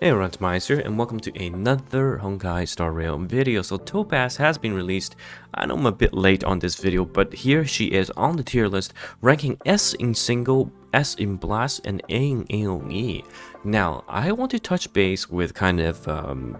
Hey everyone, TimaeuSS here, and welcome to another Honkai Star Rail video. So Topaz has been released. I know I'm a bit late on this video, but here she is on the tier list, ranking S in single, S in blast, and A in AoE. Now, I want to touch base with kind of,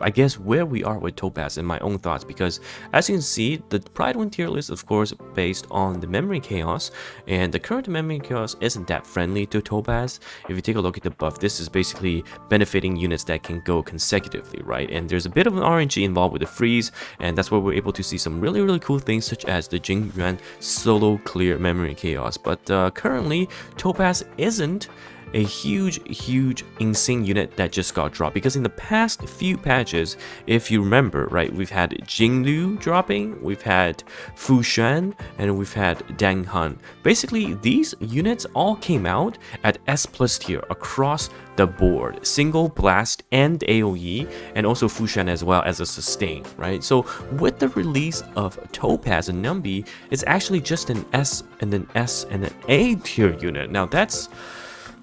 I guess, where we are with Topaz and my own thoughts, because as you can see, the Pride 1 tier list, of course, based on the memory chaos, and the current memory chaos isn't that friendly to Topaz. If you take a look at the buff, this is basically benefiting units that can go consecutively, right? And there's a bit of an RNG involved with the freeze, and that's where we're able to see some really cool things, such as the Jingyuan solo clear memory chaos. But currently, Topaz isn't a huge insane unit that just got dropped, because in the past few patches, if you remember, right, we've had Jinglu dropping, we've had Fushan, and we've had Dang Han. Basically, these units all came out at S+ tier across the board, single, blast, and AoE, and also Fushan as well as a sustain, right? So with the release of Topaz and Numbi, it's actually just an S and an S and an A tier unit. Now that's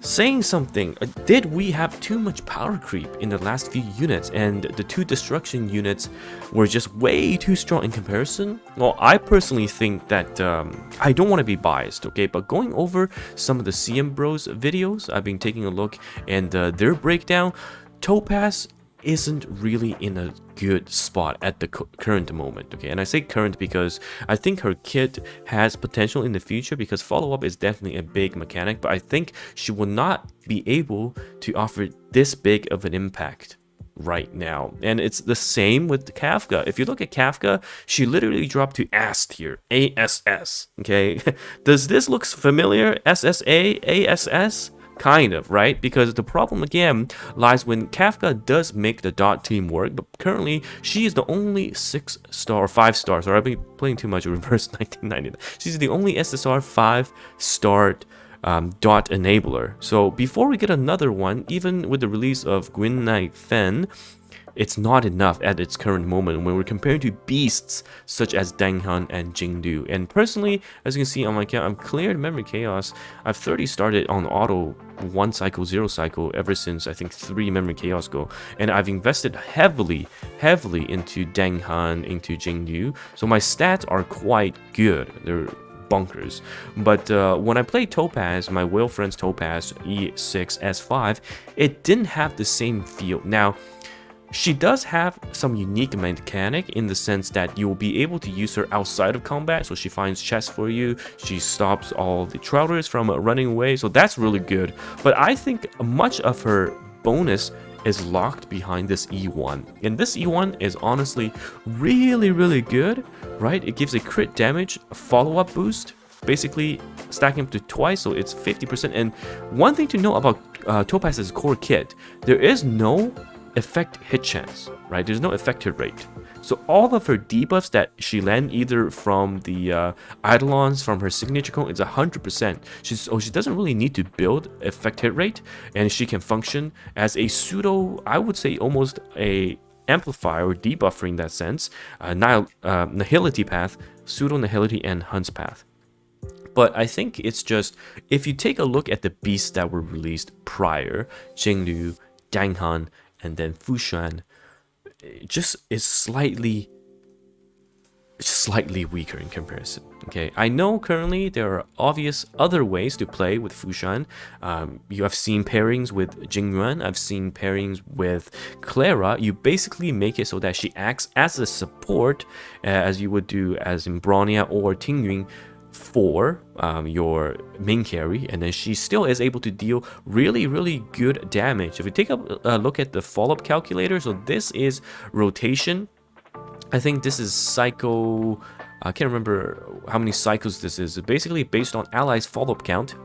saying something. Did we have too much power creep in the last few units, and the two destruction units were just way too strong in comparison? Well, I personally think that I don't want to be biased, okay, but going over some of the CM Bros videos, I've been taking a look, and their breakdown, Topaz isn't really in a good spot at the current moment, okay? And I say current because I think her kit has potential in the future, because follow-up is definitely a big mechanic, but I think she will not be able to offer this big of an impact right now. And it's the same with Kafka. If you look at Kafka, she literally dropped to S tier, ASS, okay? Does this look familiar? SSA, ASS? Kind of, right? Because the problem again lies when Kafka does make the dot team work, but currently she is the only 6-star, 5-star, sorry, I've been playing too much reverse 1990. She's the only SSR 5-star dot enabler. So before we get another one, even with the release of Gwyn Knight Fen, it's not enough at its current moment when we're comparing to beasts such as Dang Han and Jingdu. And personally, as you can see on my account, I've cleared memory chaos. I've 30 started on auto 1 cycle, 0 cycle ever since I think 3 memory chaos go, and I've invested heavily into Dang Han, into Jingdu, so my stats are quite good. They're bonkers. But when I played Topaz, my Whale Friends Topaz E6 S5, it didn't have the same feel. Now, she does have some unique mechanic in the sense that you will be able to use her outside of combat, so she finds chests for you, she stops all the trouters from running away, so that's really good. But I think much of her bonus is locked behind this E1, and this E1 is honestly really good, right? It gives a crit damage, a follow-up boost, basically stacking up to twice, so it's 50%. And one thing to know about Topaz's core kit, there is no effect hit chance, right? There's no effect hit rate. So all of her debuffs that she land either from the Eidolons, from her signature cone, it's 100%. She doesn't really need to build effect hit rate, and she can function as a pseudo, I would say almost a amplifier or debuffer in that sense, Nihility path, pseudo Nihility, and Hunt's path. But I think it's just, if you take a look at the beasts that were released prior, Jinglu, Dang Han, and then Fushan, it just is slightly weaker in comparison. Okay, I know currently there are obvious other ways to play with Fushan. You have seen pairings with Jingyuan, I've seen pairings with Clara. You basically make it so that she acts as a support, as you would do as in Bronya or Tingyun, for your main carry, and then she still is able to deal really good damage. If you take a look at the follow-up calculator, so this is rotation, I think this is cycle, I can't remember how many cycles this is, basically based on allies follow-up count.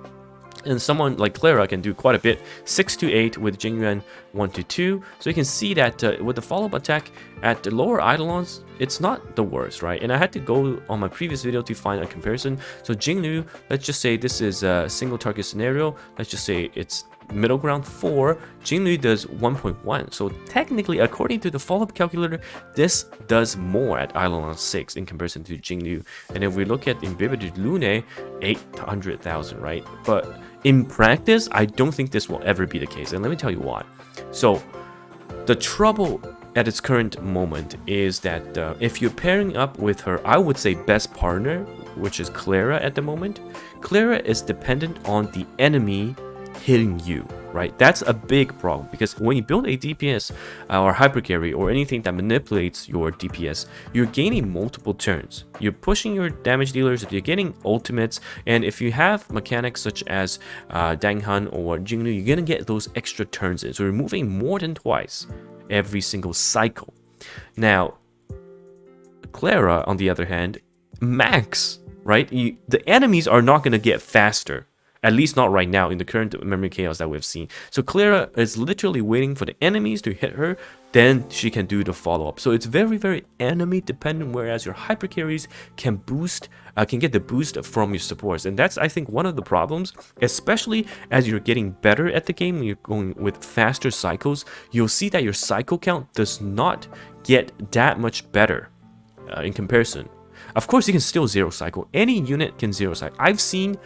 And someone like Clara can do quite a bit, 6 to 8 with Jingyuan 1 to 2. So you can see that with the follow-up attack at the lower Eidolons, it's not the worst, right? And I had to go on my previous video to find a comparison. So Jinglu, let's just say this is a single target scenario. Let's just say it's middle ground 4, Jinglu does 1.1. So technically, according to the follow-up calculator, this does more at Eidolon 6 in comparison to Jinglu. And if we look at Imbibited Lune, 800,000, right? But in practice, I don't think this will ever be the case, and let me tell you why. So The trouble at its current moment is that if you're pairing up with her, I would say best partner, which is Clara at the moment. Clara is dependent on the enemy hitting you, right? That's a big problem, because when you build a DPS or hyper carry or anything that manipulates your DPS, you're gaining multiple turns. You're pushing your damage dealers, you're getting ultimates, and if you have mechanics such as Danghan or Jinglu, you're gonna get those extra turns in. So you're moving more than twice every single cycle. Now, Clara, on the other hand, max, right? The enemies are not gonna get faster. At least not right now in the current memory chaos that we've seen. So Clara is literally waiting for the enemies to hit her, then she can do the follow-up. So it's very, very enemy dependent, whereas your hyper carries can get the boost from your supports. And that's, I think, one of the problems, especially as you're getting better at the game, when you're going with faster cycles, you'll see that your cycle count does not get that much better in comparison. Of course, you can still zero cycle. Any unit can zero cycle. I've seen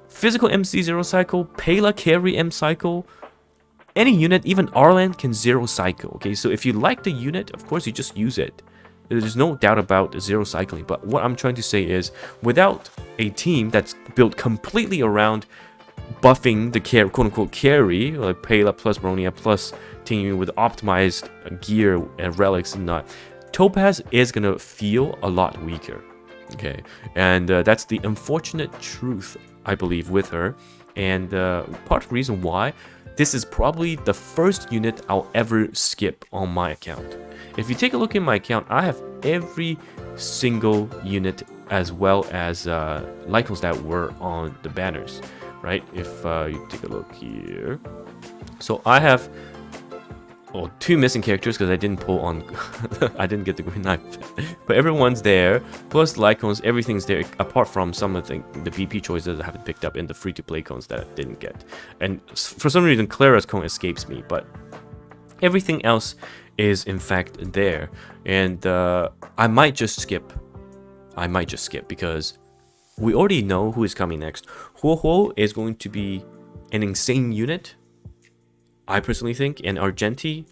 physical MC zero cycle, Pela carry M cycle, any unit, even Arlan can zero cycle. Okay, so if you like the unit, of course you just use it. There's no doubt about zero cycling. But what I'm trying to say is, without a team that's built completely around buffing the quote unquote carry, like Pela plus Bronia plus team with optimized gear and relics and not, Topaz is gonna feel a lot weaker. Okay, and that's the unfortunate truth, I believe, with her. And part of the reason why this is probably the first unit I'll ever skip on my account. If you take a look at my account, I have every single unit as well as icons that were on the banners, right? If you take a look here, so I have two missing characters because I didn't pull on I didn't get the green knife, but everyone's there, plus Lycons, everything's there apart from some of the BP choices I haven't picked up in the free-to-play cones that I didn't get. And for some reason Clara's cone escapes me, but everything else is in fact there. And I might just skip because we already know who is coming next. Huo is going to be an insane unit, I personally think, and Argenti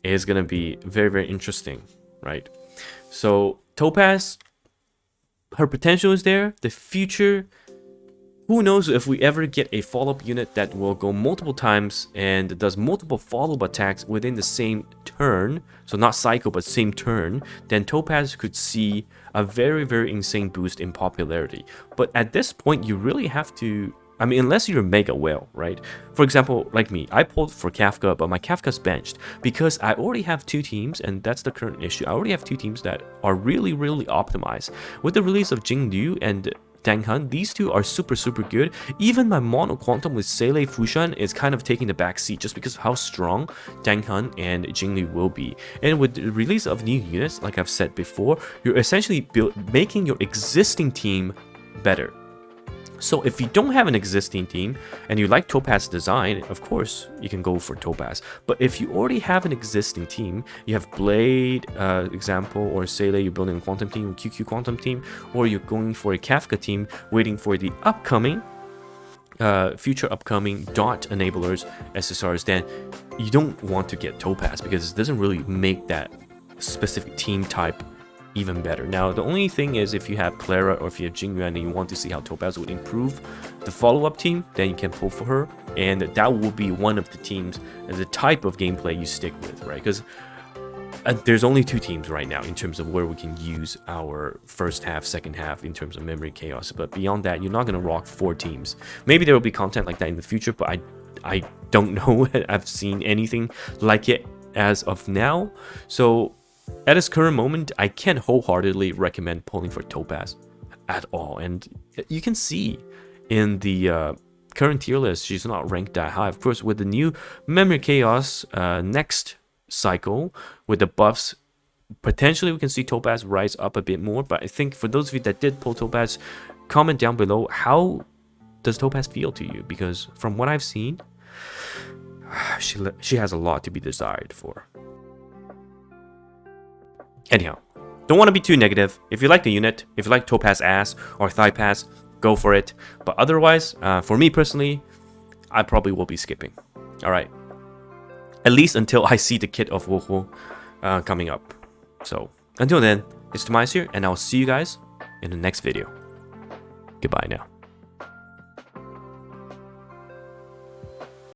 is going to be very, very interesting, right? So Topaz, her potential is there. The future, who knows if we ever get a follow-up unit that will go multiple times and does multiple follow-up attacks within the same turn, so not cycle but same turn, then Topaz could see a very, very insane boost in popularity. But at this point, you really have to, I mean, unless you're a mega whale, right? For example, like me, I pulled for Kafka, but my Kafka's benched because I already have two teams, and that's the current issue. I already have two teams that are really, really optimized. With the release of Jinglu and Danghan, these two are super, super good. Even my mono quantum with Seilei Fushan is kind of taking the back seat just because of how strong Danghan and Jinglu will be. And with the release of new units, like I've said before, you're essentially making your existing team better. So if you don't have an existing team and you like Topaz design, of course you can go for Topaz. But if you already have an existing team, you have Blade example, or Seilei, you're building a quantum team, QQ quantum team, or you're going for a Kafka team waiting for the upcoming future upcoming dot enablers SSRs, then you don't want to get Topaz because it doesn't really make that specific team type even better. Now, the only thing is, if you have Clara or if you have Jingyuan and you want to see how Topaz would improve the follow-up team, then you can pull for her, and that will be one of the teams and the type of gameplay you stick with, right? Because there's only two teams right now in terms of where we can use our first half, second half in terms of memory chaos. But beyond that, you're not going to rock four teams. Maybe there will be content like that in the future, but I don't know. I've seen anything like it as of now. So at this current moment, I can't wholeheartedly recommend pulling for Topaz at all. And you can see in the current tier list, she's not ranked that high. Of course, with the new Memory Chaos next cycle, with the buffs, potentially we can see Topaz rise up a bit more. But I think for those of you that did pull Topaz, comment down below, how does Topaz feel to you? Because from what I've seen, she has a lot to be desired for. Anyhow, don't want to be too negative. If you like the unit, if you like Topaz ass or thigh pass, go for it. But otherwise, for me personally, I probably will be skipping. Alright, at least until I see the kit of Wohu coming up. So until then, it's TimaeuSS here, and I'll see you guys in the next video. Goodbye now.